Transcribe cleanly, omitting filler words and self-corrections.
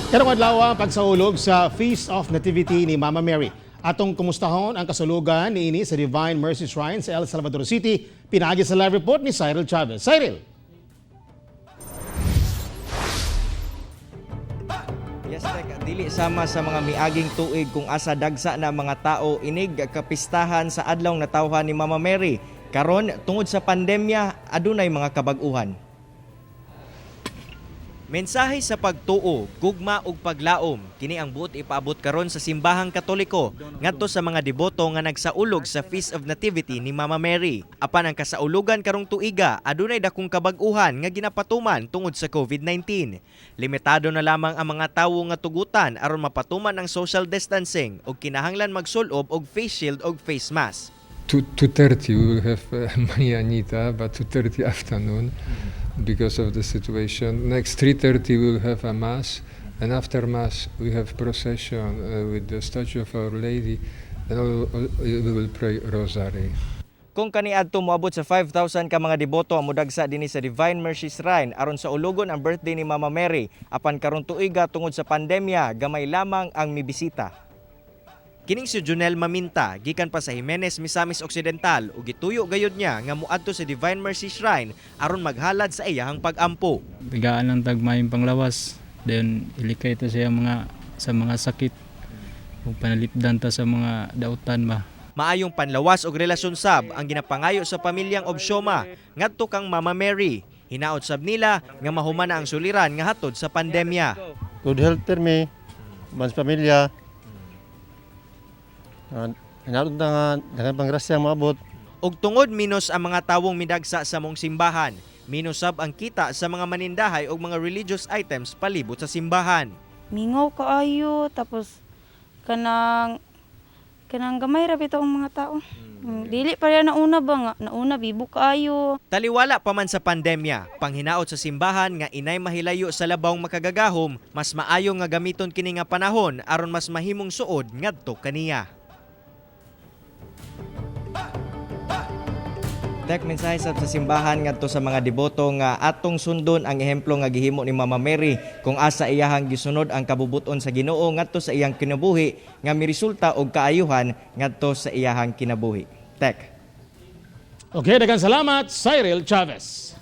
Karong adlaw ang pagsaulog sa Feast of Nativity ni Mama Mary. Atong kumustahon ang kasulugan niini sa Divine Mercy Shrine sa El Salvador City. Pinaagi sa live report ni Cyril Chavez. Cyril. Yes, dili sama sa mga miaging tuig kung asa dagsa na mga tao inig kapistahan sa adlaw na tawhan ni Mama Mary. Karon tungod sa pandemya, adunay mga kabag-uhan. Mensahe sa pagtuo, gugma ug paglaom, kini ang buot ipaabot karon sa simbahang Katoliko ngadto sa mga deboto nga nagsaulog sa Feast of Nativity ni Mama Mary. Apan ang kasaulugan karong tuiga, adunay dakong kabag-uhan nga ginapatuman tungod sa COVID-19. Limitado na lamang ang mga tawo nga tugutan aron mapatuman ang social distancing ug kinahanglan magsulob og face shield ug face mask. 2:30 we will have Maria Anita, but 2:30 afternoon because of the situation. Next 3:30 we will have a mass, and after mass we have procession with the statue of Our Lady, and we will pray rosary. Kung kaniadto moabot sa 5,000 ka mga deboto ang mudagsa dinhi sa Divine Mercy Shrine aron sa ulogon ang birthday ni Mama Mary, apan karon tuiga tungod sa pandemya, gamay lamang ang mibisita. Kining si Junel Maminta, gikan pa sa Jimenez, Misamis Occidental ug gituyo gayud niya nga moadto sa Divine Mercy Shrine aron maghalad sa iyahang pag-ampo. Bigaan ng tagmayong panglawas, then ilikay ta sa mga sakit ug panalipdan ta sa mga dautan ba. Maayong panlawas og relasyon sab ang ginapangayo sa pamilyang Obsioma ngadto kang Mama Mary. Hinaot sab nila nga mahuman na ang suliran nga hatod sa pandemya. Good health permi, mans pamilya. Hinalod na nga, daghang pangrasya maabot. Og tungod minos ang mga tawong midagsa sa mong simbahan, minos sab ang kita sa mga manindahay og mga religious items palibot sa simbahan. Mingaw kaayo, tapos kanang gamay ra bitaw ang mga tao. Dili pa rin nauna ba nga, nauna bibo kaayo. Taliwala pa man sa pandemya, panghinaot sa simbahan nga inay mahilayo sa labawng makagagahom, mas maayo nga gamiton kini nga panahon aron mas mahimong suod ngadto kaniya. Tek mensahe sa simbahan ngadto sa mga deboto nga atong sundon ang ehemplo nga gihimo ni Mama Mary kung asa iyahang gisunod ang kabubuton sa Ginoo ngadto sa iyang kinabuhi nga miresulta og kaayuhan ngadto sa iyahang kinabuhi. Tek. Okay, daghang salamat, Cyril Chavez.